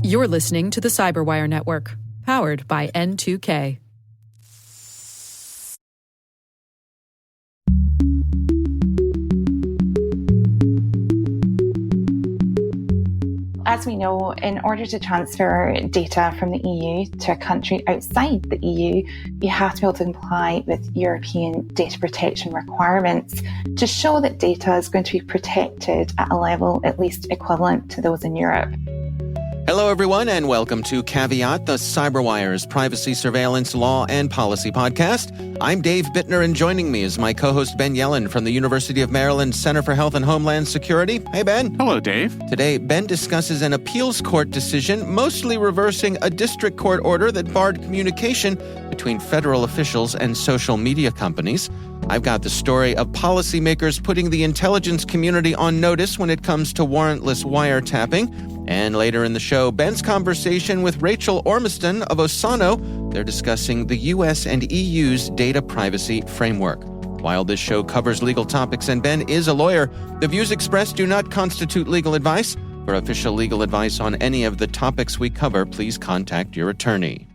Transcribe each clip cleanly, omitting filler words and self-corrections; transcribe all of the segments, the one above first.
You're listening to the Cyberwire Network, powered by N2K. As we know, in order to transfer data from the EU to a country outside the EU, you have to be able to comply with European data protection requirements to show that data is going to be protected at a level at least equivalent to those in Europe. Hello, everyone, and welcome to Caveat, the Cyberwire's privacy, surveillance, law, and policy podcast. I'm Dave Bittner, and joining me is my co-host Ben Yellen from the University of Maryland Center for Health and Homeland Security. Hey, Ben. Hello, Dave. Today, Ben discusses an appeals court decision mostly reversing a district court order that barred communication between federal officials and social media companies. I've got the story of policymakers putting the intelligence community on notice when it comes to warrantless wiretapping. And later in the show, Ben's conversation with Rachel Ormiston of Osano. They're discussing the U.S. and EU's data privacy framework. While this show covers legal topics and Ben is a lawyer, the views expressed do not constitute legal advice. For official legal advice on any of the topics we cover, please contact your attorney.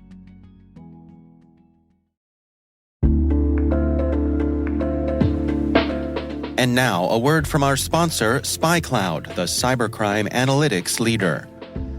And now, a word from our sponsor, SpyCloud, the cybercrime analytics leader.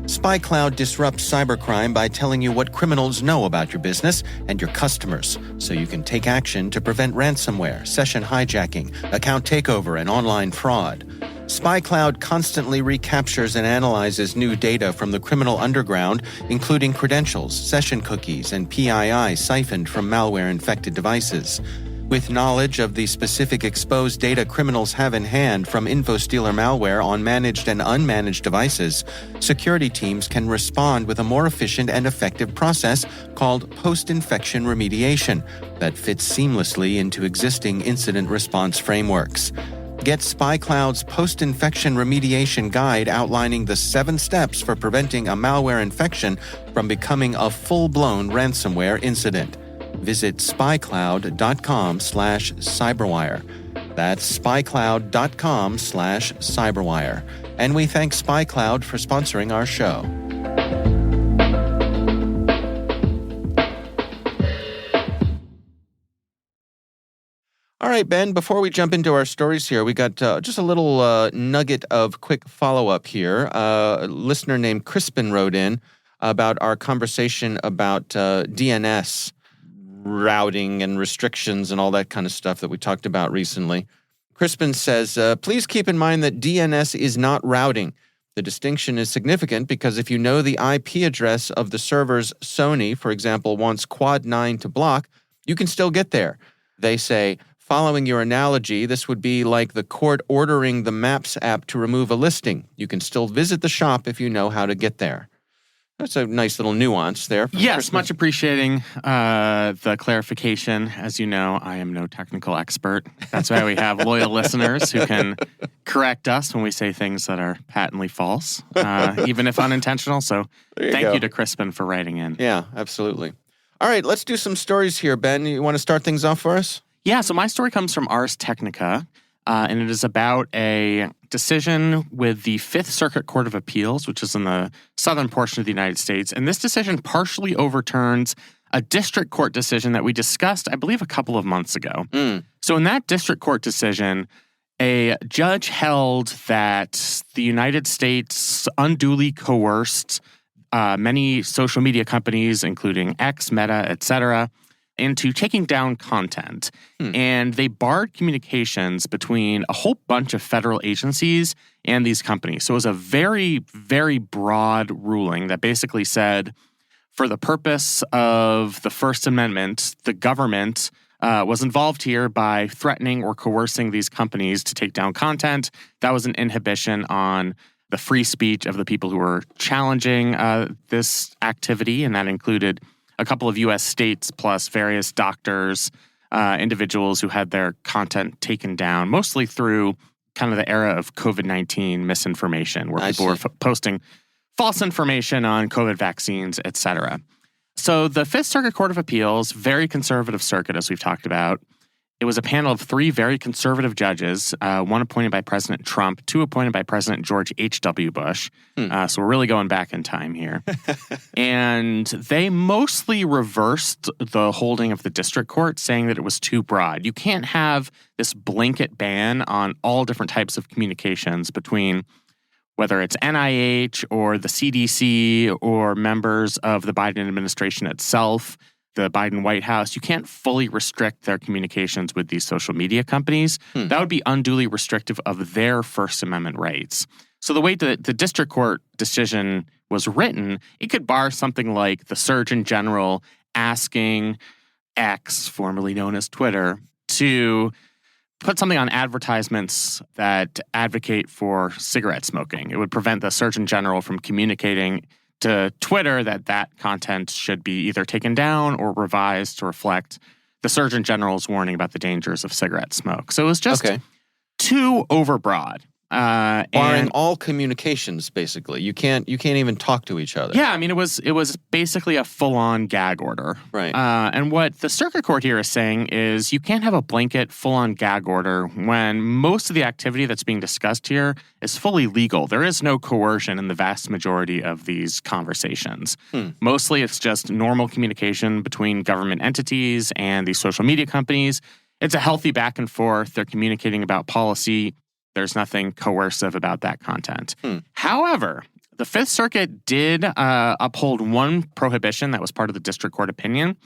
SpyCloud disrupts cybercrime by telling you what criminals know about your business and your customers, so you can take action to prevent ransomware, session hijacking, account takeover, and online fraud. SpyCloud constantly recaptures and analyzes new data from the criminal underground, including credentials, session cookies, and PII siphoned from malware-infected devices. With knowledge of the specific exposed data criminals have in hand from InfoStealer malware on managed and unmanaged devices, security teams can respond with a more efficient and effective process called post-infection remediation that fits seamlessly into existing incident response frameworks. Get SpyCloud's post-infection remediation guide outlining the 7 steps for preventing a malware infection from becoming a full-blown ransomware incident. Visit spycloud.com/cyberwire. That's spycloud.com/cyberwire. And we thank SpyCloud for sponsoring our show. All right, Ben, before we jump into our stories here, we got just a little nugget of quick follow-up here. A listener named Crispin wrote in about our conversation about DNS routing and restrictions and all that kind of stuff that we talked about recently. Crispin says, please keep in mind that DNS is not routing. The distinction is significant because if you know the IP address of the servers Sony, for example, wants Quad 9 to block, you can still get there. They say, following your analogy, this would be like the court ordering the Maps app to remove a listing. You can still visit the shop if you know how to get there. That's a nice little nuance there. Yes, Crispin. much appreciating the clarification. As you know, I am no technical expert. That's why we have loyal listeners who can correct us when we say things that are patently false, even if unintentional. So thank you to Crispin for writing in. Yeah, absolutely. All right, let's do some stories here, Ben. You want to start things off for us? Yeah, so my story comes from Ars Technica, and it is about a decision with the Fifth Circuit Court of Appeals, which is in the southern portion of the United States. And this decision partially overturns a district court decision that we discussed, I believe, a couple of months ago. So in that district court decision, a judge held that the United States unduly coerced many social media companies, including X, Meta, etc., into taking down content. And they barred communications between a whole bunch of federal agencies and these companies. So it was a very, very broad ruling that basically said, for the purpose of the First Amendment, the government was involved here by threatening or coercing these companies to take down content. That was an inhibition on the free speech of the people who were challenging this activity, and that included a couple of U.S. states plus various doctors, individuals who had their content taken down, mostly through kind of the era of COVID-19 misinformation, where people were posting false information on COVID vaccines, et cetera. So the Fifth Circuit Court of Appeals, very conservative circuit, as we've talked about, It was a panel of 3 very conservative judges, one appointed by President Trump, 2 appointed by President George H.W. Bush. So we're really going back in time here. And they mostly reversed the holding of the district court, saying that it was too broad. You can't have this blanket ban on all different types of communications between whether it's NIH or the CDC or members of the Biden administration itself, the Biden White House. You can't fully restrict their communications with these social media companies. That would be unduly restrictive of their First Amendment rights. So the way that the district court decision was written, it could bar something like the Surgeon General asking X, formerly known as Twitter, to put something on advertisements that advocate for cigarette smoking. It would prevent the Surgeon General from communicating to Twitter that content should be either taken down or revised to reflect the Surgeon General's warning about the dangers of cigarette smoke. So it was just too overbroad. Barring all communications, basically. You can't even talk to each other. Yeah, I mean, it was basically a full-on gag order. Right. And what the circuit court here is saying is you can't have a blanket full-on gag order when most of the activity that's being discussed here is fully legal. There is no coercion in the vast majority of these conversations. Mostly it's just normal communication between government entities and these social media companies. It's a healthy back and forth. They're communicating about policy. There's nothing coercive about that content. However, the Fifth Circuit did uphold one prohibition that was part of the district court opinion,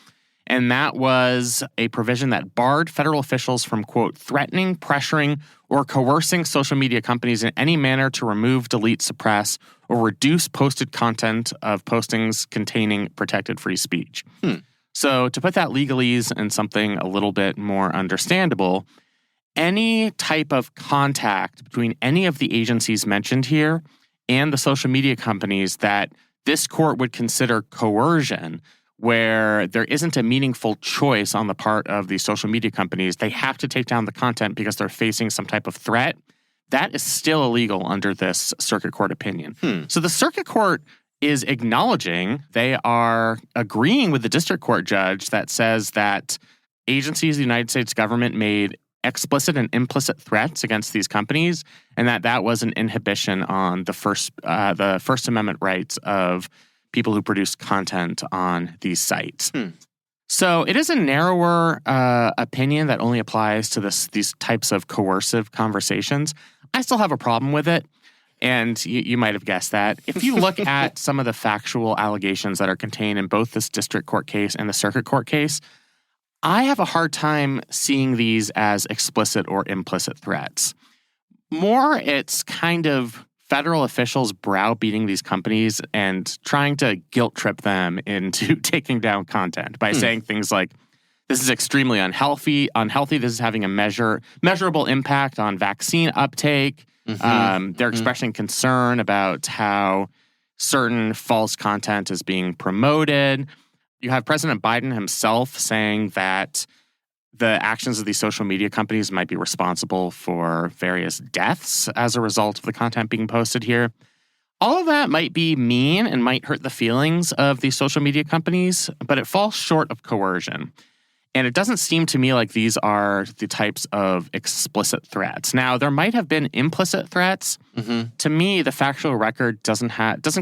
and that was a provision that barred federal officials from, quote, threatening, pressuring, or coercing social media companies in any manner to remove, delete, suppress, or reduce posted content of postings containing protected free speech. So to put that legalese in something a little bit more understandable, any type of contact between any of the agencies mentioned here and the social media companies that this court would consider coercion, where there isn't a meaningful choice on the part of the social media companies, they have to take down the content because they're facing some type of threat, that is still illegal under this circuit court opinion. So the circuit court is acknowledging, they are agreeing with the district court judge that says that agencies of the United States government made explicit and implicit threats against these companies, and that was an inhibition on the First Amendment rights of people who produce content on these sites. So it is a narrower opinion that only applies to these types of coercive conversations. I still have a problem with it, and you might have guessed that. If you look at some of the factual allegations that are contained in both this district court case and the circuit court case, I have a hard time seeing these as explicit or implicit threats. More, it's kind of federal officials browbeating these companies and trying to guilt trip them into taking down content by saying things like, this is extremely unhealthy, this is having a measurable impact on vaccine uptake. They're expressing concern about how certain false content is being promoted. You have President Biden himself saying that the actions of these social media companies might be responsible for various deaths as a result of the content being posted here. All of that might be mean and might hurt the feelings of these social media companies, but it falls short of coercion. And it doesn't seem to me like these are the types of explicit threats. Now, there might have been implicit threats. To me, the factual record doesn't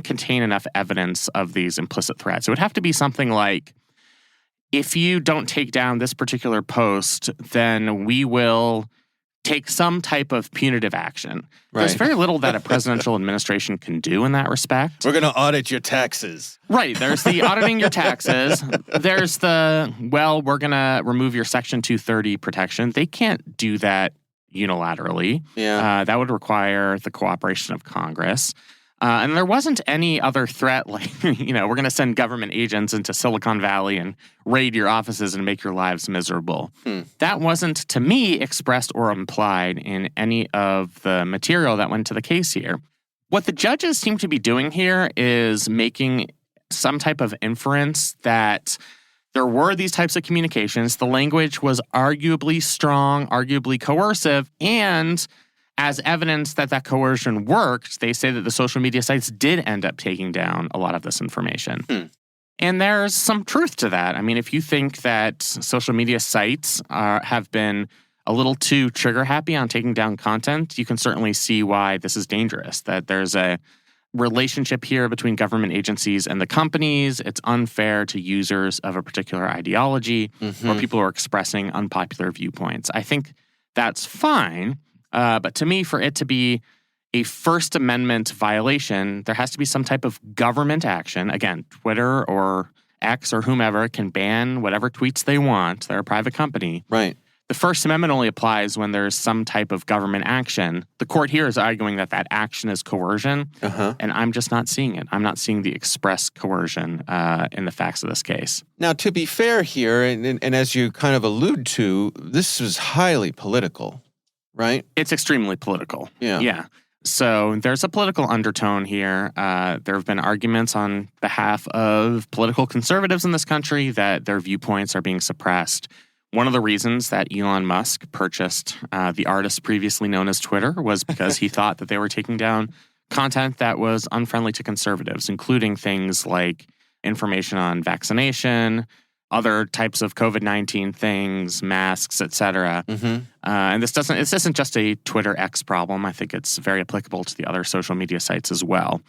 contain enough evidence of these implicit threats. It would have to be something like, if you don't take down this particular post, then we will take some type of punitive action. There's very little that a presidential administration can do in that respect. We're going to audit your taxes. Right. There's the auditing your taxes. There's the, we're going to remove your Section 230 protection. They can't do that unilaterally. That would require the cooperation of Congress. And there wasn't any other threat like, we're going to send government agents into Silicon Valley and raid your offices and make your lives miserable. That wasn't, to me, expressed or implied in any of the material that went to the case here. What the judges seem to be doing here is making some type of inference that there were these types of communications. The language was arguably strong, arguably coercive, and as evidence that coercion worked, they say that the social media sites did end up taking down a lot of this information. And there's some truth to that. I mean, if you think that social media sites have been a little too trigger happy on taking down content, you can certainly see why this is dangerous, that there's a relationship here between government agencies and the companies. It's unfair to users of a particular ideology or people who are expressing unpopular viewpoints. I think that's fine, but to me, for it to be a First Amendment violation, there has to be some type of government action. Again, Twitter or X or whomever can ban whatever tweets they want. They're a private company. Right. The First Amendment only applies when there's some type of government action. The court here is arguing that that action is coercion, and I'm just not seeing it. I'm not seeing the express coercion in the facts of this case. Now, to be fair here, and as you kind of allude to, this is highly political, right? It's extremely political. Yeah. So there's a political undertone here. There have been arguments on behalf of political conservatives in this country that their viewpoints are being suppressed. One of the reasons that Elon Musk purchased the artist previously known as Twitter was because he thought that they were taking down content that was unfriendly to conservatives, including things like information on vaccination, other types of COVID-19 things, masks, etc. And this isn't just a Twitter X problem. I think it's very applicable to the other social media sites as well.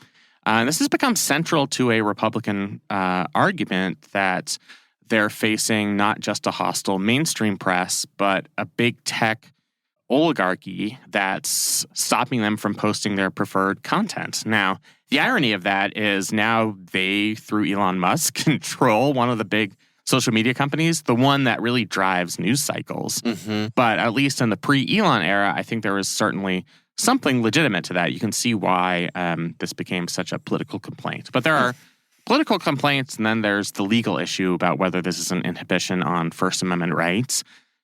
And this has become central to a Republican argument that they're facing not just a hostile mainstream press, but a big tech oligarchy that's stopping them from posting their preferred content. Now, the irony of that is now they, through Elon Musk, control one of the big social media companies, the one that really drives news cycles. But at least in the pre-Elon era, I think there was certainly something legitimate to that. You can see why this became such a political complaint. But there are political complaints, and then there's the legal issue about whether this is an inhibition on First Amendment rights.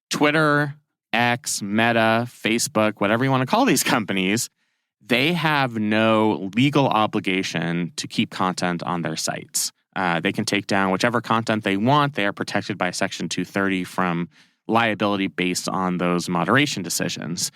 Twitter, X, Meta, Facebook, whatever you want to call these companies, they have no legal obligation to keep content on their sites. They can take down whichever content they want. They are protected by Section 230 from liability based on those moderation decisions.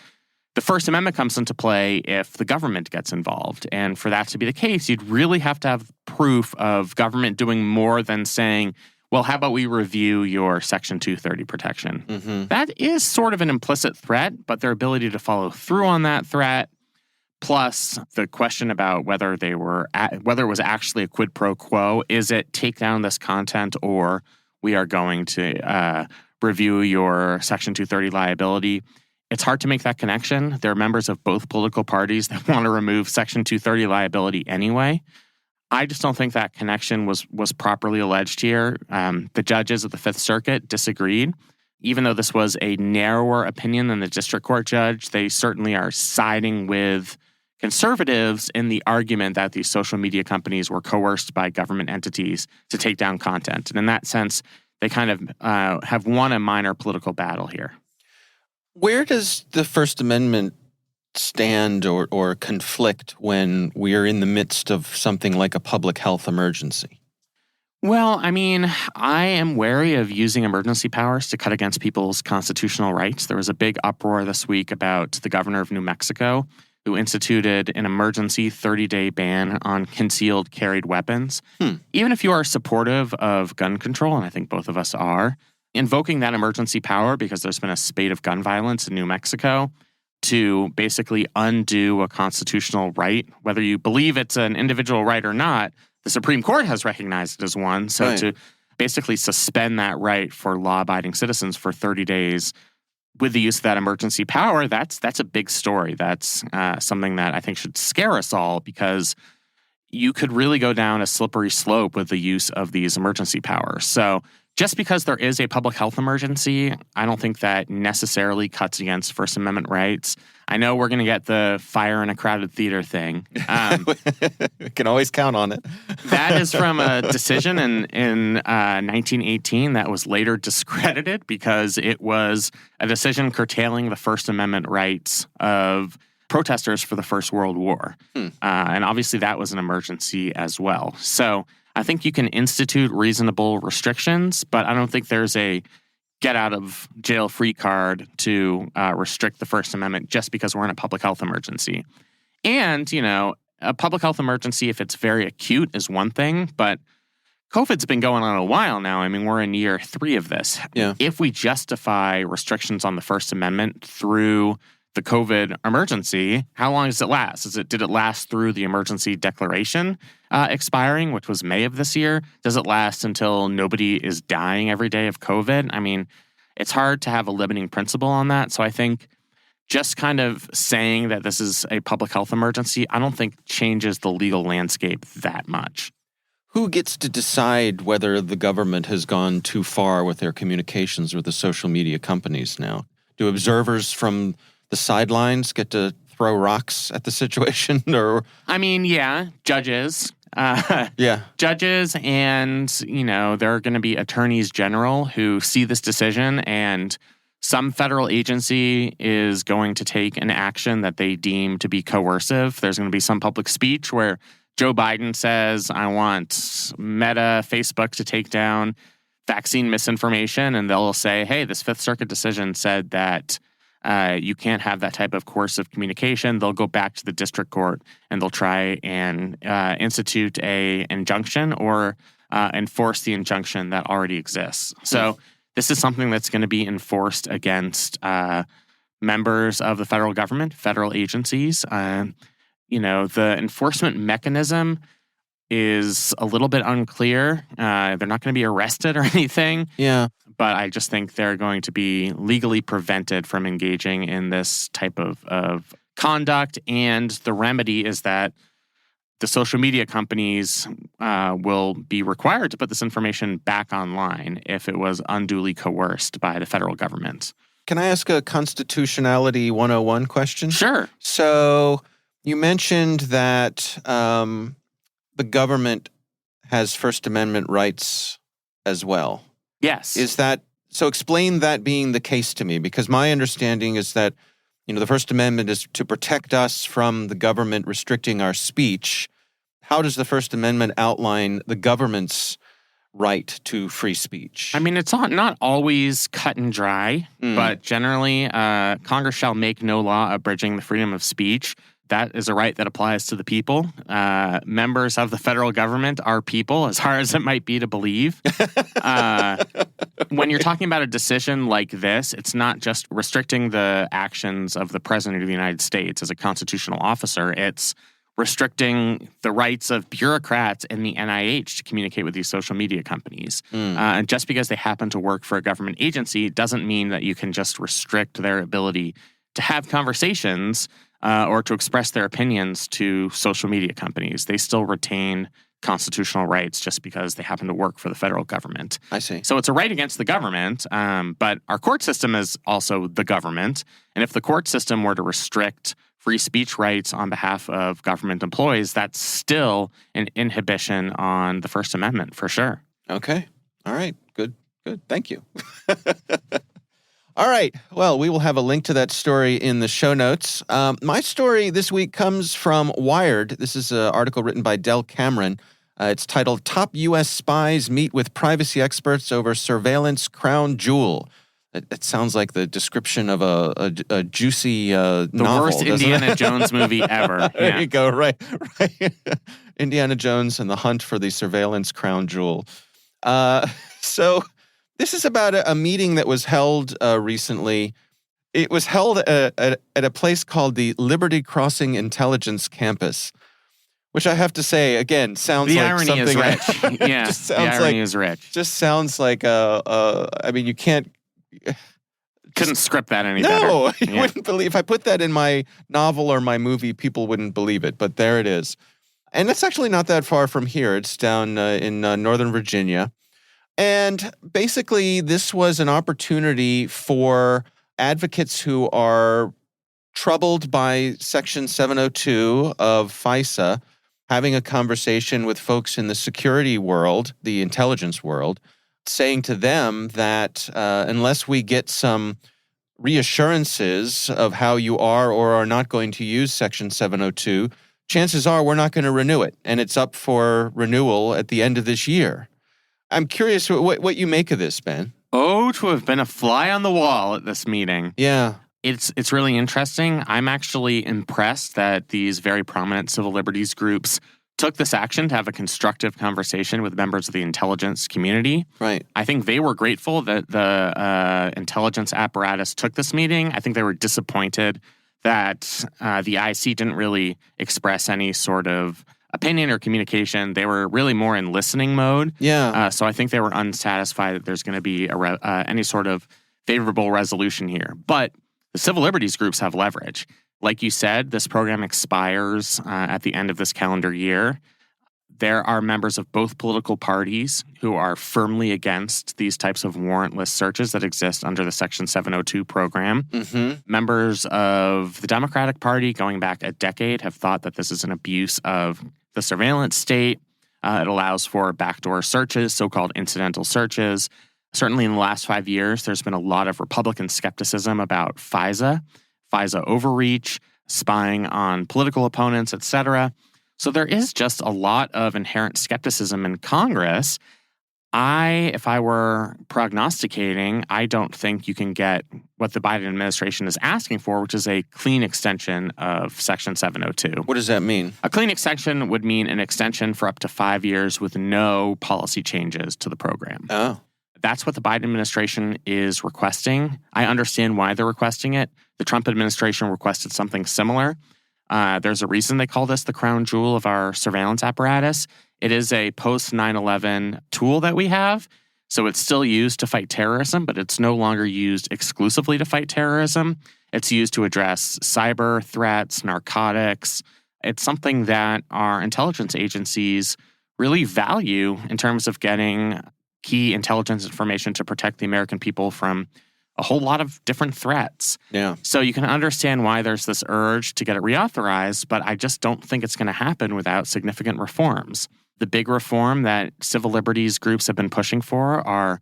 The First Amendment comes into play if the government gets involved. And for that to be the case, you'd really have to have proof of government doing more than saying, well, how about we review your Section 230 protection? That is sort of an implicit threat, but their ability to follow through on that threat, plus the question about whether it was actually a quid pro quo, is it take down this content or we are going to review your Section 230 liability? It's hard to make that connection. There are members of both political parties that want to remove Section 230 liability anyway. I just don't think that connection was properly alleged here. The judges of the Fifth Circuit disagreed. Even though this was a narrower opinion than the district court judge, they certainly are siding with conservatives in the argument that these social media companies were coerced by government entities to take down content. And in that sense, they kind of have won a minor political battle here. Where does the First Amendment stand or conflict when we are in the midst of something like a public health emergency? Well, I mean, I am wary of using emergency powers to cut against people's constitutional rights. There was a big uproar this week about the governor of New Mexico who instituted an emergency 30-day ban on concealed carried weapons. Even if you are supportive of gun control, and I think both of us are, invoking that emergency power because there's been a spate of gun violence in New Mexico to basically undo a constitutional right, whether you believe it's an individual right or not, the Supreme Court has recognized it as one. So Right. to basically suspend that right for law-abiding citizens for 30 days with the use of that emergency power, that's a big story. That's something that I think should scare us all because you could really go down a slippery slope with the use of these emergency powers. So just because there is a public health emergency, I don't think that necessarily cuts against First Amendment rights. I know we're going to get the fire in a crowded theater thing. We can always count on it. That is from a decision in 1918 that was later discredited because it was a decision curtailing the First Amendment rights of protesters for the First World War. And obviously that was an emergency as well. So I think you can institute reasonable restrictions, but I don't think there's a get-out-of-jail-free card to restrict the First Amendment just because we're in a public health emergency. And, you know, a public health emergency, if it's very acute, is one thing, but COVID's been going on a while now. I mean, we're in year 3 of this. Yeah. If we justify restrictions on the First Amendment through the COVID emergency, how long does it last? Did it last through the emergency declaration expiring, which was May of this year? Does it last until nobody is dying every day of COVID? I mean, it's hard to have a limiting principle on that. So I think just kind of saying that this is a public health emergency, I don't think changes the legal landscape that much. Who gets to decide whether the government has gone too far with their communications with the social media companies now? Do observers from the sidelines get to throw rocks at the situation? Or I mean, yeah, judges. Judges and, there are going to be attorneys general who see this decision, and some federal agency is going to take an action that they deem to be coercive. There's going to be some public speech where Joe Biden says, I want Meta, Facebook to take down vaccine misinformation, and they'll say, hey, this Fifth Circuit decision said that you can't have that type of coercive communication. They'll go back to the district court and they'll try and institute an injunction or enforce the injunction that already exists. So this is something that's going to be enforced against members of the federal government, federal agencies. The enforcement mechanism is a little bit unclear. They're not going to be arrested or anything. Yeah. But I just think they're going to be legally prevented from engaging in this type of conduct. And the remedy is that the social media companies will be required to put this information back online if it was unduly coerced by the federal government. Can I ask a Constitutionality 101 question? Sure. So you mentioned that the government has First Amendment rights as well. Yes. So explain that being the case to me, because my understanding is that, the First Amendment is to protect us from the government restricting our speech. How does the First Amendment outline the government's right to free speech? I mean, it's not always cut and dry, but generally, Congress shall make no law abridging the freedom of speech. That is a right that applies to the people. Members of the federal government are people, as hard as it might be to believe. When you're talking about a decision like this, it's not just restricting the actions of the President of the United States as a constitutional officer. It's restricting the rights of bureaucrats in the NIH to communicate with these social media companies. And just because they happen to work for a government agency doesn't mean that you can just restrict their ability to have conversations or to express their opinions to social media companies. They still retain constitutional rights just because they happen to work for the federal government. I see. So it's a right against the government, but our court system is also the government. And if the court system were to restrict free speech rights on behalf of government employees, that's still an inhibition on the First Amendment, for sure. Okay. All right. Good. Thank you. All right. Well, we will have a link to that story in the show notes. My story this week comes from Wired. This is an article written by Del Cameron. It's titled, Top U.S. Spies Meet with Privacy Experts Over Surveillance Crown Jewel. It sounds like the description of a juicy novel. The worst Indiana Jones movie ever. There you go. Right. Indiana Jones and the hunt for the surveillance crown jewel. So this is about a meeting that was held recently. It was held at a place called the Liberty Crossing Intelligence Campus, which I have to say, again, sounds like something... The irony is rich. Yeah, the irony is rich. Just sounds like I mean, you can't... Couldn't script that any better. No, you wouldn't believe. If I put that in my novel or my movie, people wouldn't believe it. But there it is. And it's actually not that far from here. It's down in Northern Virginia. And basically, this was an opportunity for advocates who are troubled by Section 702 of FISA having a conversation with folks in the security world, the intelligence world, saying to them that unless we get some reassurances of how you are or are not going to use Section 702, chances are we're not going to renew it. And it's up for renewal at the end of this year. I'm curious what you make of this, Ben. Oh, to have been a fly on the wall at this meeting. Yeah. It's really interesting. I'm actually impressed that these very prominent civil liberties groups took this action to have a constructive conversation with members of the intelligence community. Right. I think they were grateful that the intelligence apparatus took this meeting. I think they were disappointed that the IC didn't really express any sort of opinion or communication. They were really more in listening mode. Yeah. So I think they were unsatisfied that there's going to be any sort of favorable resolution here. But the civil liberties groups have leverage. Like you said, this program expires at the end of this calendar year. There are members of both political parties who are firmly against these types of warrantless searches that exist under the Section 702 program. Mm-hmm. Members of the Democratic Party, going back a decade, have thought that this is an abuse of the surveillance state. It allows for backdoor searches, so-called incidental searches. Certainly in the last 5 years, there's been a lot of Republican skepticism about FISA overreach, spying on political opponents, etc. So there is just a lot of inherent skepticism in Congress. If I were prognosticating, I don't think you can get what the Biden administration is asking for, which is a clean extension of Section 702. What does that mean? A clean extension would mean an extension for up to 5 years with no policy changes to the program. Oh. That's what the Biden administration is requesting. I understand why they're requesting it. The Trump administration requested something similar. There's a reason they call this the crown jewel of our surveillance apparatus. It is a post-9/11 tool that we have. So it's still used to fight terrorism, but it's no longer used exclusively to fight terrorism. It's used to address cyber threats, narcotics. It's something that our intelligence agencies really value in terms of getting key intelligence information to protect the American people from a whole lot of different threats. Yeah. So you can understand why there's this urge to get it reauthorized, but I just don't think it's going to happen without significant reforms. The big reform that civil liberties groups have been pushing for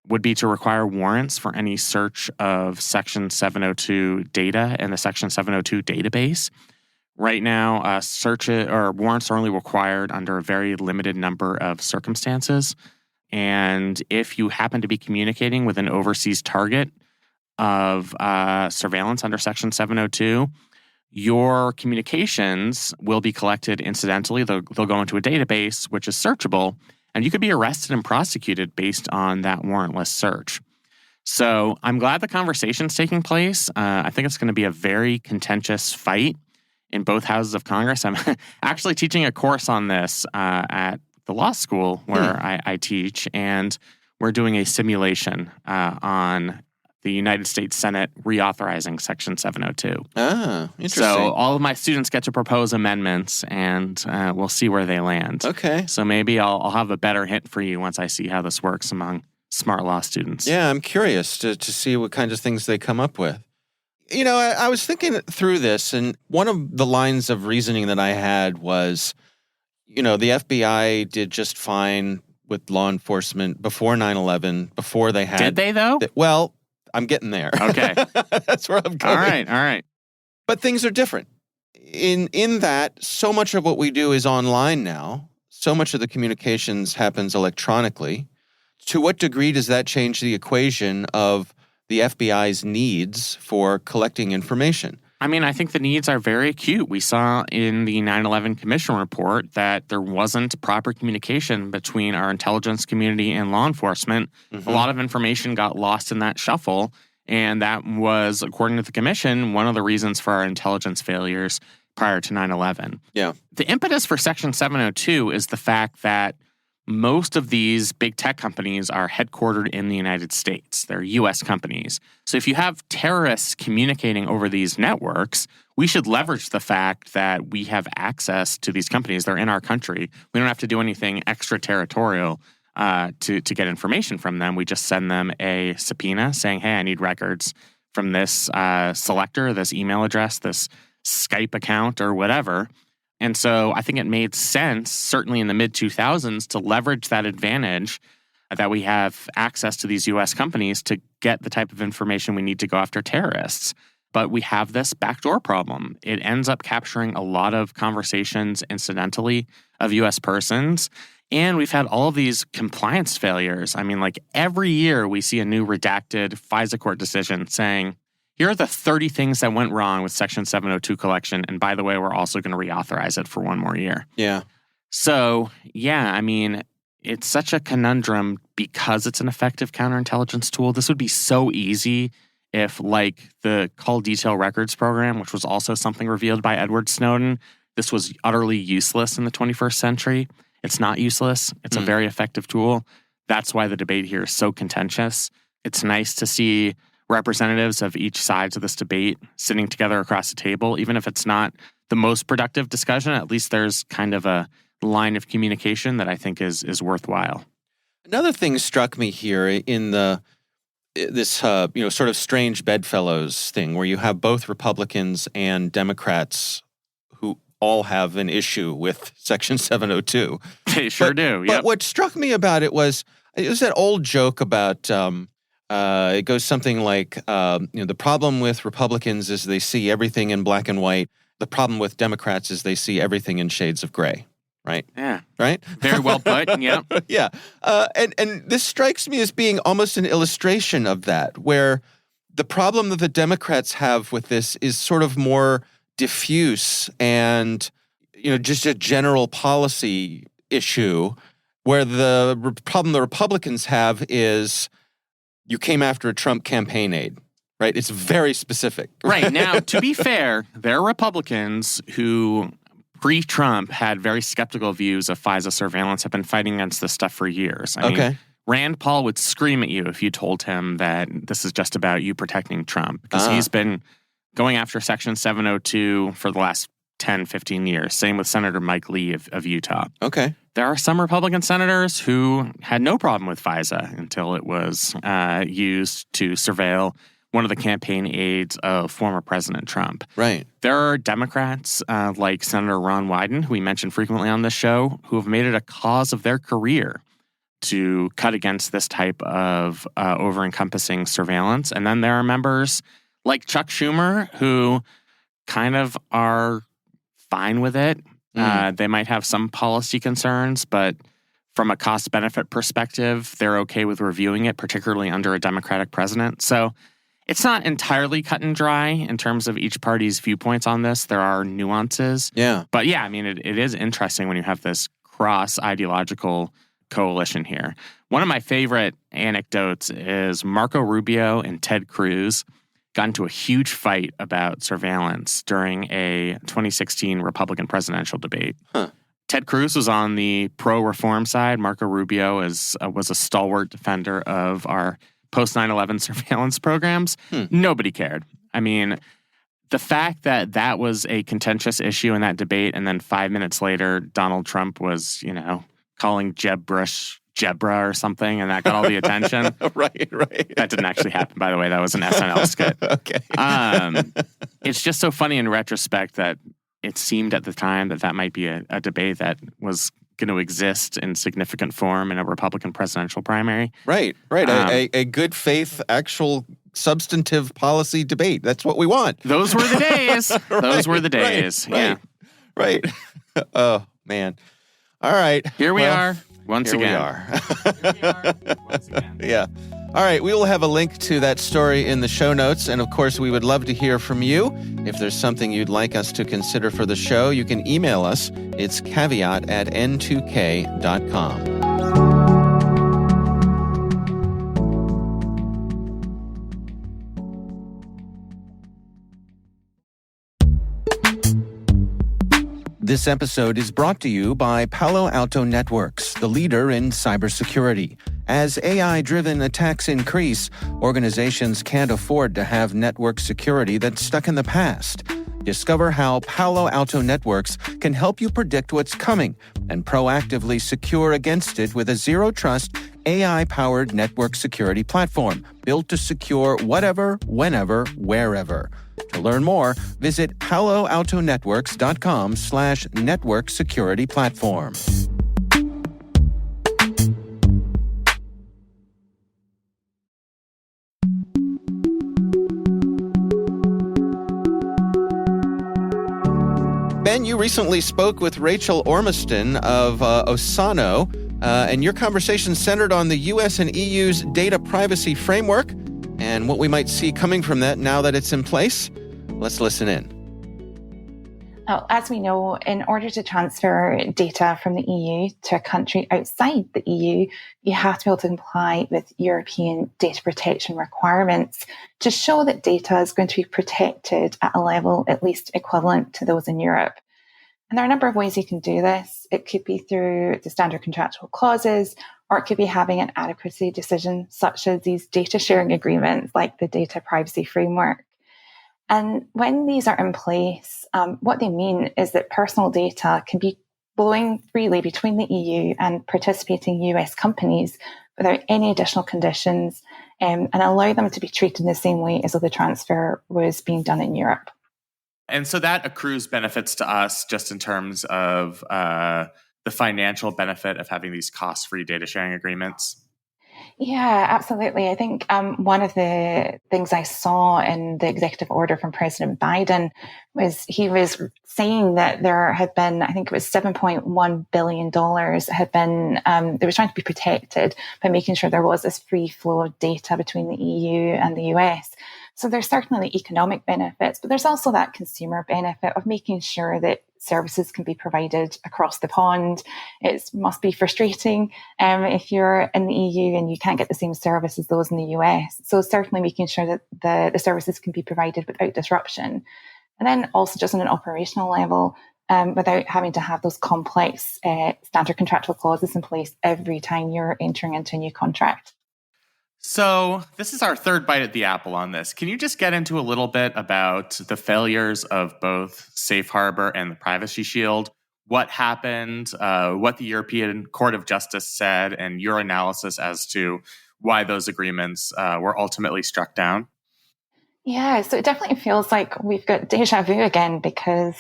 would be to require warrants for any search of Section 702 data in the Section 702 database. Right now, warrants are only required under a very limited number of circumstances. And if you happen to be communicating with an overseas target of surveillance under Section 702, your communications will be collected incidentally. They'll go into a database, which is searchable, and you could be arrested and prosecuted based on that warrantless search. So I'm glad the conversation's taking place. I think it's going to be a very contentious fight in both houses of Congress. I'm actually teaching a course on this at the law school where I teach, and we're doing a simulation on the United States Senate reauthorizing Section 702. Ah, interesting. So all of my students get to propose amendments, and we'll see where they land. Okay. So maybe I'll have a better hint for you once I see how this works among smart law students. Yeah, I'm curious to see what kinds of things they come up with. You know, I was thinking through this, and one of the lines of reasoning that I had was, you know, the FBI did just fine with law enforcement before 9/11, before they had... Did they, though? Well, I'm getting there. Okay. That's where I'm going. All right. But things are different. In that, so much of what we do is online now. So much of the communications happens electronically. To what degree does that change the equation of the FBI's needs for collecting information? I mean, I think the needs are very acute. We saw in the 9/11 Commission report that there wasn't proper communication between our intelligence community and law enforcement. Mm-hmm. A lot of information got lost in that shuffle, and that was, according to the Commission, one of the reasons for our intelligence failures prior to 9/11. Yeah. The impetus for Section 702 is the fact that most of these big tech companies are headquartered in the United States. They're U.S. companies. So if you have terrorists communicating over these networks, we should leverage the fact that we have access to these companies. They're in our country. We don't have to do anything extraterritorial to get information from them. We just send them a subpoena saying, hey, I need records from this selector, this email address, this Skype account, or whatever. And so I think it made sense, certainly in the mid-2000s, to leverage that advantage that we have access to these U.S. companies to get the type of information we need to go after terrorists. But we have this backdoor problem. It ends up capturing a lot of conversations incidentally of U.S. persons. And we've had all of these compliance failures. I mean, like every year we see a new redacted FISA court decision saying, here are the 30 things that went wrong with Section 702 collection. And by the way, we're also going to reauthorize it for one more year. Yeah. So, yeah, I mean, it's such a conundrum because it's an effective counterintelligence tool. This would be so easy if, like the Call Detail Records program, which was also something revealed by Edward Snowden, this was utterly useless in the 21st century. It's not useless. It's a very effective tool. That's why the debate here is so contentious. It's nice to see representatives of each side of this debate sitting together across the table. Even if it's not the most productive discussion, at least there's kind of a line of communication that I think is worthwhile. Another thing struck me here in this sort of strange bedfellows thing where you have both Republicans and Democrats who all have an issue with Section 702. They sure do. But what struck me about it was that old joke about it goes something like the problem with Republicans is they see everything in black and white. The problem with Democrats is they see everything in shades of gray. Right? Yeah. Right? Very well put, yeah. Yeah. And this strikes me as being almost an illustration of that, where the problem that the Democrats have with this is sort of more diffuse and, just a general policy issue, where the problem the Republicans have is you came after a Trump campaign aide. Right? It's very specific. Right. Now, to be fair, there are Republicans who pre-Trump had very skeptical views of FISA surveillance, have been fighting against this stuff for years. I mean, Rand Paul would scream at you if you told him that this is just about you protecting Trump, because he's been going after Section 702 for the last 10, 15 years. Same with Senator Mike Lee of Utah. Okay. There are some Republican senators who had no problem with FISA until it was used to surveil one of the campaign aides of former President Trump. Right. There are Democrats like Senator Ron Wyden, who we mentioned frequently on this show, who have made it a cause of their career to cut against this type of over-encompassing surveillance. And then there are members like Chuck Schumer who kind of are fine with it. They might have some policy concerns, but from a cost-benefit perspective, they're okay with reviewing it, particularly under a Democratic president. So it's not entirely cut and dry in terms of each party's viewpoints on this. There are nuances. Yeah. But yeah, I mean, it is interesting when you have this cross-ideological coalition here. One of my favorite anecdotes is Marco Rubio and Ted Cruz got into a huge fight about surveillance during a 2016 Republican presidential debate. Ted Cruz was on the pro-reform side. Marco Rubio was a stalwart defender of our post-9/11 surveillance programs. Nobody cared. I mean, the fact that that was a contentious issue in that debate, and then 5 minutes later, Donald Trump was, calling Jeb Bush Jebra or something, and that got all the attention. Right. That didn't actually happen, by the way. That was an SNL skit. Okay. It's just so funny in retrospect that it seemed at the time that might be a debate that was going to exist in significant form in a Republican presidential primary. Right. A good faith, actual substantive policy debate. That's what we want. Those were the days. Those were the days. Yeah. Right. Oh, man. All right. Here we are once again. Here we are once again. Yeah. All right, we will have a link to that story in the show notes. And of course, we would love to hear from you. If there's something you'd like us to consider for the show, you can email us. It's caveat@n2k.com. This episode is brought to you by Palo Alto Networks, the leader in cybersecurity. As AI-driven attacks increase, organizations can't afford to have network security that's stuck in the past. Discover how Palo Alto Networks can help you predict what's coming and proactively secure against it with a zero-trust, AI-powered network security platform built to secure whatever, whenever, wherever. To learn more, visit paloaltonetworks.com/network security platform. Ben, you recently spoke with Rachel Ormiston of Osano, and your conversation centered on the U.S. and EU's data privacy framework and what we might see coming from that now that it's in place. Let's listen in. Well, as we know, in order to transfer data from the EU to a country outside the EU, you have to be able to comply with European data protection requirements to show that data is going to be protected at a level at least equivalent to those in Europe. And there are a number of ways you can do this. It could be through the standard contractual clauses, or it could be having an adequacy decision, such as these data sharing agreements like the data privacy framework. And when these are in place, what they mean is that personal data can be flowing freely between the EU and participating US companies without any additional conditions, and allow them to be treated in the same way as though the transfer was being done in Europe. And so that accrues benefits to us just in terms of the financial benefit of having these cost-free data sharing agreements. Yeah, absolutely. I think one of the things I saw in the executive order from President Biden was he was saying that there had been, I think it was $7.1 billion had been, they were trying to be protected by making sure there was this free flow of data between the EU and the US. So there's certainly the economic benefits, but there's also that consumer benefit of making sure that services can be provided across the pond. It must be frustrating if you're in the EU and you can't get the same service as those in the US. So certainly making sure that the services can be provided without disruption. And then also just on an operational level, without having to have those complex standard contractual clauses in place every time you're entering into a new contract. So this is our third bite at the apple on this. Can you just get into a little bit about the failures of both Safe Harbor and the Privacy Shield? What happened, what the European Court of Justice said, and your analysis as to why those agreements were ultimately struck down? Yeah, so it definitely feels like we've got deja vu again, because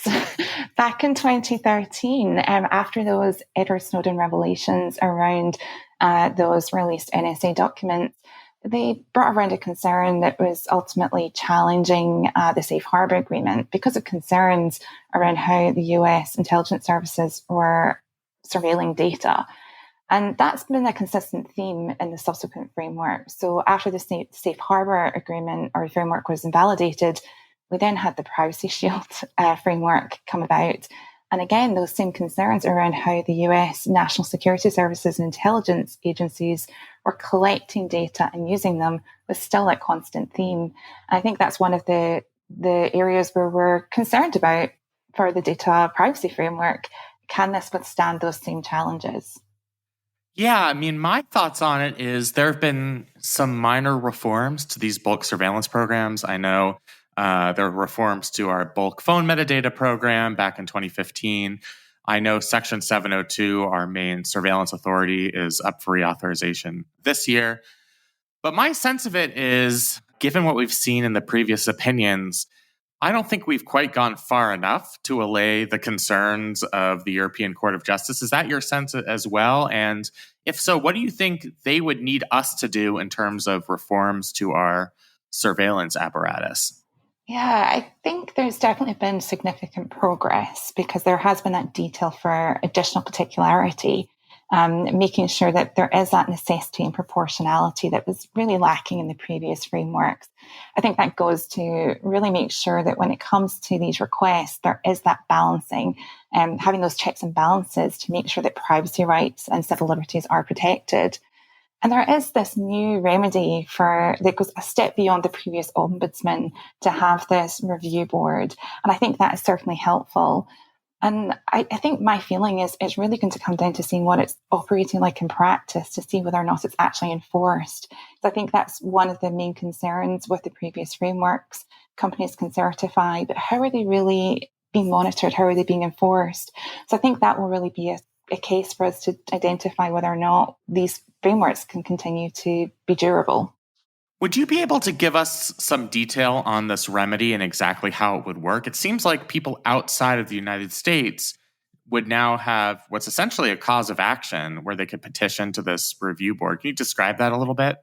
back in 2013, after those Edward Snowden revelations around those released NSA documents, they brought around a concern that was ultimately challenging the Safe Harbor Agreement because of concerns around how the US intelligence services were surveilling data. And that's been a consistent theme in the subsequent framework. So after the Safe Harbor Agreement or framework was invalidated, we then had the Privacy Shield framework come about. And again, those same concerns around how the US national security services and intelligence agencies were collecting data and using them was still a constant theme. And I think that's one of the areas where we're concerned about for the data privacy framework. Can this withstand those same challenges? Yeah, I mean, my thoughts on it is there have been some minor reforms to these bulk surveillance programs. I know there are reforms to our bulk phone metadata program back in 2015. I know Section 702, our main surveillance authority, is up for reauthorization this year. But my sense of it is, given what we've seen in the previous opinions, I don't think we've quite gone far enough to allay the concerns of the European Court of Justice. Is that your sense as well? And if so, what do you think they would need us to do in terms of reforms to our surveillance apparatus? Yeah, I think there's definitely been significant progress because there has been that detail for additional particularity, making sure that there is that necessity and proportionality that was really lacking in the previous frameworks. I think that goes to really make sure that when it comes to these requests, there is that balancing, having those checks and balances to make sure that privacy rights and civil liberties are protected. And there is this new remedy that goes a step beyond the previous ombudsman to have this review board. And I think that is certainly helpful. And I think my feeling is it's really going to come down to seeing what it's operating like in practice to see whether or not it's actually enforced. So I think that's one of the main concerns with the previous frameworks. Companies can certify, but how are they really being monitored? How are they being enforced? So I think that will really be a case for us to identify whether or not these frameworks can continue to be durable. Would you be able to give us some detail on this remedy and exactly how it would work? It seems like people outside of the United States would now have what's essentially a cause of action where they could petition to this review board. Can you describe that a little bit?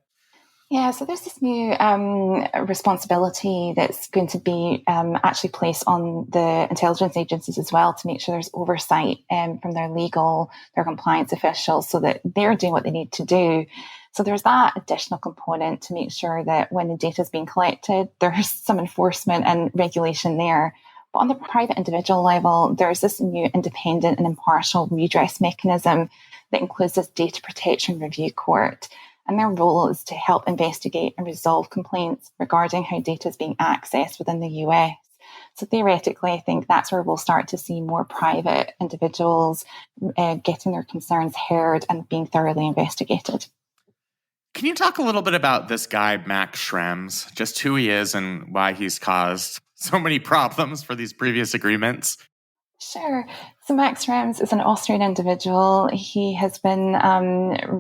Yeah, so there's this new responsibility that's going to be actually placed on the intelligence agencies as well to make sure there's oversight from their compliance officials so that they're doing what they need to do. So there's that additional component to make sure that when the data is being collected, there's some enforcement and regulation there. But on the private individual level, there's this new independent and impartial redress mechanism that includes this data protection review court. And their role is to help investigate and resolve complaints regarding how data is being accessed within the US. So theoretically, I think that's where we'll start to see more private individuals getting their concerns heard and being thoroughly investigated. Can you talk a little bit about this guy, Max Schrems, just who he is and why he's caused so many problems for these previous agreements? Sure. So Max Schrems is an Austrian individual. He has been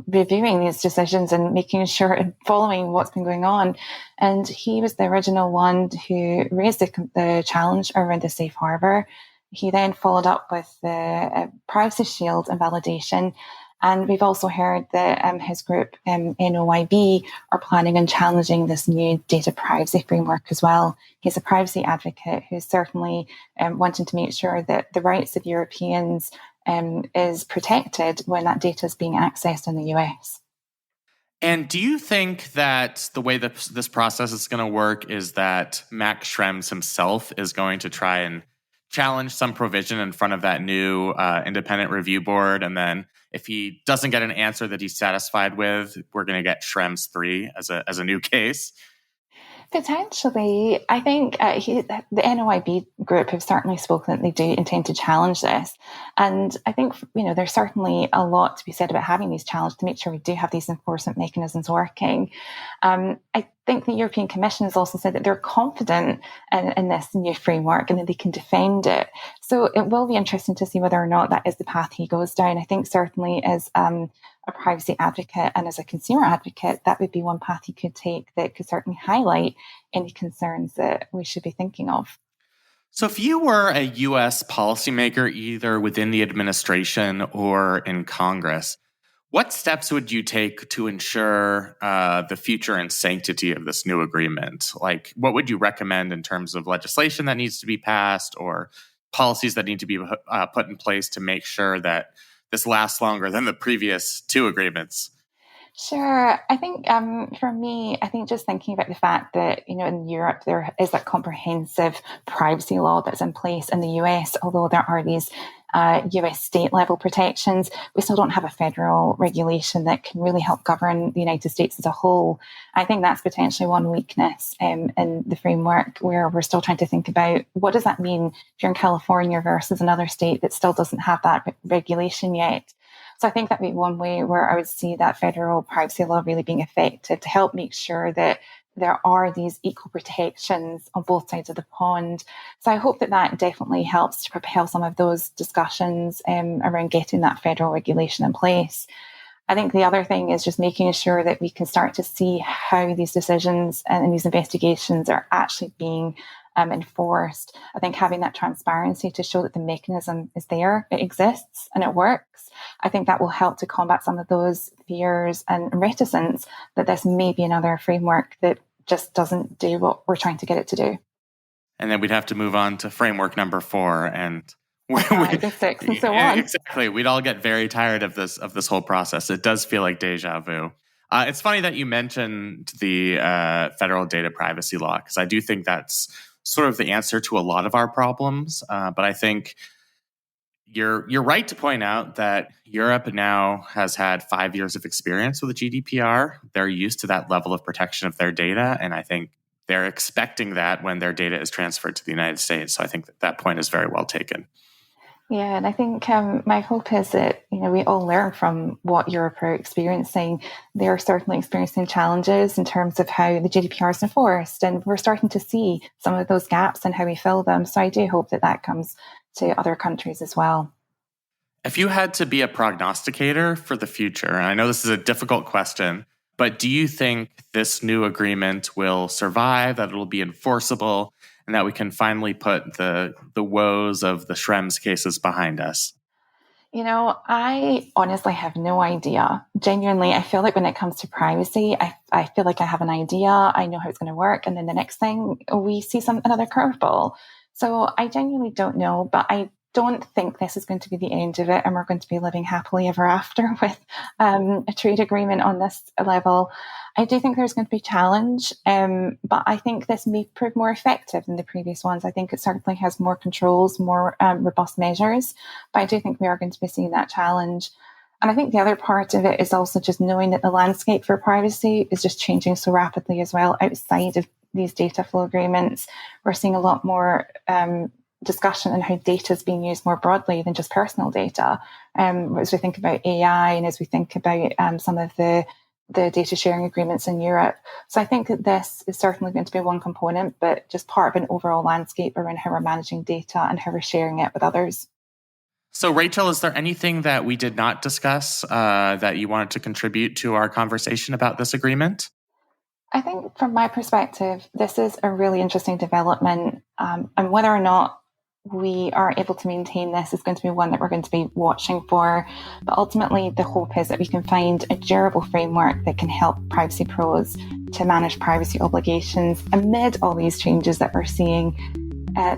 reviewing these decisions and making sure and following what's been going on. And he was the original one who raised the challenge around the safe harbor. He then followed up with the privacy shield invalidation. And we've also heard that his group, NOYB, are planning on challenging this new data privacy framework as well. He's a privacy advocate who's certainly wanting to make sure that the rights of Europeans is protected when that data is being accessed in the US. And do you think that the way that this process is going to work is that Max Schrems himself is going to try and challenge some provision in front of that new independent review board, and then if he doesn't get an answer that he's satisfied with, we're going to get Schrems 3 as a new case? Potentially. I think the NOIB group have certainly spoken that they do intend to challenge this. And I think, there's certainly a lot to be said about having these challenges to make sure we do have these enforcement mechanisms working. I think the European Commission has also said that they're confident in this new framework and that they can defend it. So it will be interesting to see whether or not that is the path he goes down. I think certainly as a privacy advocate and as a consumer advocate, that would be one path he could take that could certainly highlight any concerns that we should be thinking of. So if you were a U.S. policymaker, either within the administration or in Congress, what steps would you take to ensure the future and sanctity of this new agreement? Like, what would you recommend in terms of legislation that needs to be passed or policies that need to be put in place to make sure that this lasts longer than the previous two agreements? Sure. I think for me, I think just thinking about the fact that, in Europe, there is that comprehensive privacy law that's in place. In the US, although there are these US state level protections, we still don't have a federal regulation that can really help govern the United States as a whole. I think that's potentially one weakness in the framework, where we're still trying to think about what does that mean if you're in California versus another state that still doesn't have that regulation yet. So I think that'd be one way where I would see that federal privacy law really being effective to help make sure that there are these equal protections on both sides of the pond. So I hope that that definitely helps to propel some of those discussions around getting that federal regulation in place. I think the other thing is just making sure that we can start to see how these decisions and these investigations are actually being enforced. I think having that transparency to show that the mechanism is there, it exists and it works, I think that will help to combat some of those fears and reticence that this may be another framework that just doesn't do what we're trying to get it to do. And then we'd have to move on to framework number 4 and 5 and 6 and so on. Exactly. We'd all get very tired of this whole process. It does feel like deja vu. It's funny that you mentioned the federal data privacy law, because I do think that's sort of the answer to a lot of our problems. But I think you're right to point out that Europe now has had 5 years of experience with the GDPR. They're used to that level of protection of their data, and I think they're expecting that when their data is transferred to the United States. So I think that point is very well taken. Yeah, and I think my hope is that we all learn from what Europe are experiencing. They're certainly experiencing challenges in terms of how the GDPR is enforced, and we're starting to see some of those gaps and how we fill them. So I do hope that that comes to other countries as well. If you had to be a prognosticator for the future, and I know this is a difficult question, but do you think this new agreement will survive, that it will be enforceable, and that we can finally put the woes of the Schrems cases behind us? I honestly have no idea. Genuinely, I feel like when it comes to privacy, I feel like I have an idea. I know how it's going to work. And then the next thing we see another curveball. So I genuinely don't know, but I don't think this is going to be the end of it and we're going to be living happily ever after with a trade agreement on this level. I do think there's going to be challenge, but I think this may prove more effective than the previous ones. I think it certainly has more controls, more robust measures, but I do think we are going to be seeing that challenge. And I think the other part of it is also just knowing that the landscape for privacy is just changing so rapidly as well outside of these data flow agreements. We're seeing a lot more discussion on how data is being used more broadly than just personal data. As we think about AI and as we think about some of the data sharing agreements in Europe. So I think that this is certainly going to be one component, but just part of an overall landscape around how we're managing data and how we're sharing it with others. So, Rachel, is there anything that we did not discuss that you wanted to contribute to our conversation about this agreement? I think from my perspective, this is a really interesting development, and whether or not we are able to maintain this is going to be one that we're going to be watching for. But ultimately, the hope is that we can find a durable framework that can help privacy pros to manage privacy obligations amid all these changes that we're seeing.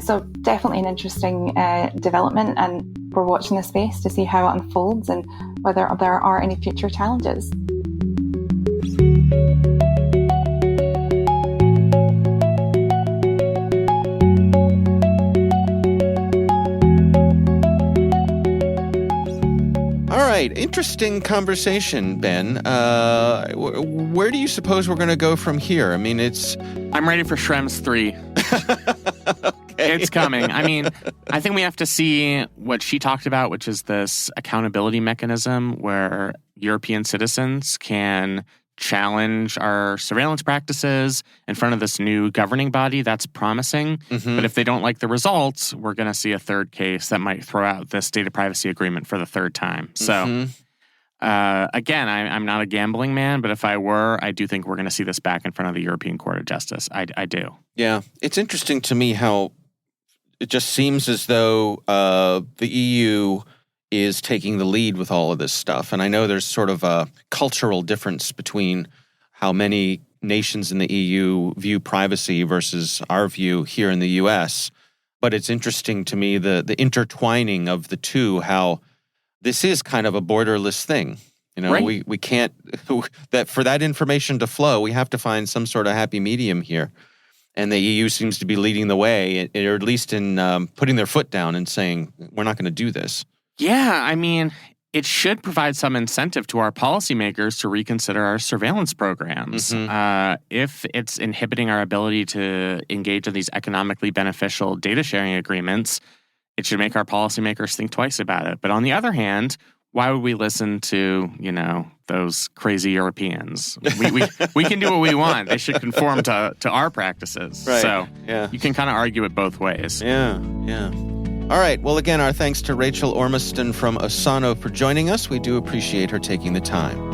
So definitely an interesting development, and we're watching the space to see how it unfolds and whether there are any future challenges. Interesting conversation, Ben. Where do you suppose we're going to go from here? I mean, I'm ready for Schrems 3. Okay. It's coming. I mean, I think we have to see what she talked about, which is this accountability mechanism where European citizens can challenge our surveillance practices in front of this new governing body. That's promising. Mm-hmm. But if they don't like the results, we're going to see a third case that might throw out this data privacy agreement for the third time. So, again, I'm not a gambling man, but if I were, I do think we're going to see this back in front of the European Court of Justice. I do. Yeah. It's interesting to me how it just seems as though the EU is taking the lead with all of this stuff. And I know there's sort of a cultural difference between how many nations in the EU view privacy versus our view here in the US. But it's interesting to me the intertwining of the two, how this is kind of a borderless thing. You know, right. we can't, that for that information to flow, we have to find some sort of happy medium here. And the EU seems to be leading the way, or at least in putting their foot down and saying, we're not going to do this. Yeah, I mean, it should provide some incentive to our policymakers to reconsider our surveillance programs. Mm-hmm. If it's inhibiting our ability to engage in these economically beneficial data sharing agreements, it should make our policymakers think twice about it. But on the other hand, why would we listen to, those crazy Europeans? We can do what we want. They should conform to our practices. Right. So yeah. You can kind of argue it both ways. Yeah. All right. Well, again, our thanks to Rachel Ormiston from Asano for joining us. We do appreciate her taking the time.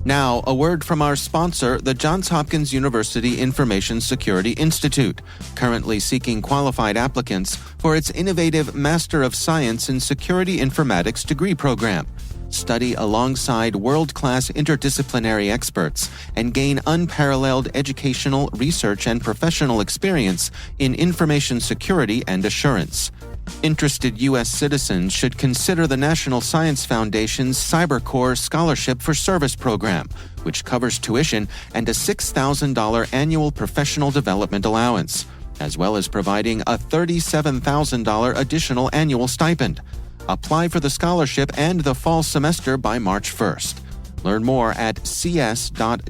Now, a word from our sponsor, the Johns Hopkins University Information Security Institute, currently seeking qualified applicants for its innovative Master of Science in Security Informatics degree program. Study alongside world-class interdisciplinary experts and gain unparalleled educational, research, and professional experience in information security and assurance. Interested U.S. citizens should consider the National Science Foundation's CyberCore Scholarship for Service program, which covers tuition and a $6,000 annual professional development allowance, as well as providing a $37,000 additional annual stipend. Apply for the scholarship and the fall semester by March 1st. Learn more at cs.jhu.edu/MSSI.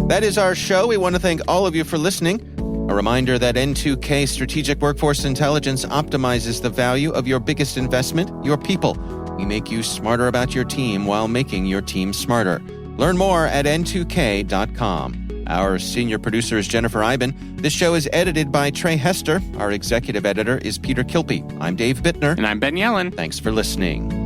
That is our show. We want to thank all of you for listening. A reminder that N2K Strategic Workforce Intelligence optimizes the value of your biggest investment, your people. We make you smarter about your team while making your team smarter. Learn more at n2k.com. Our senior producer is Jennifer Iben. This show is edited by Trey Hester. Our executive editor is Peter Kilpie. I'm Dave Bittner. And I'm Ben Yellen. Thanks for listening.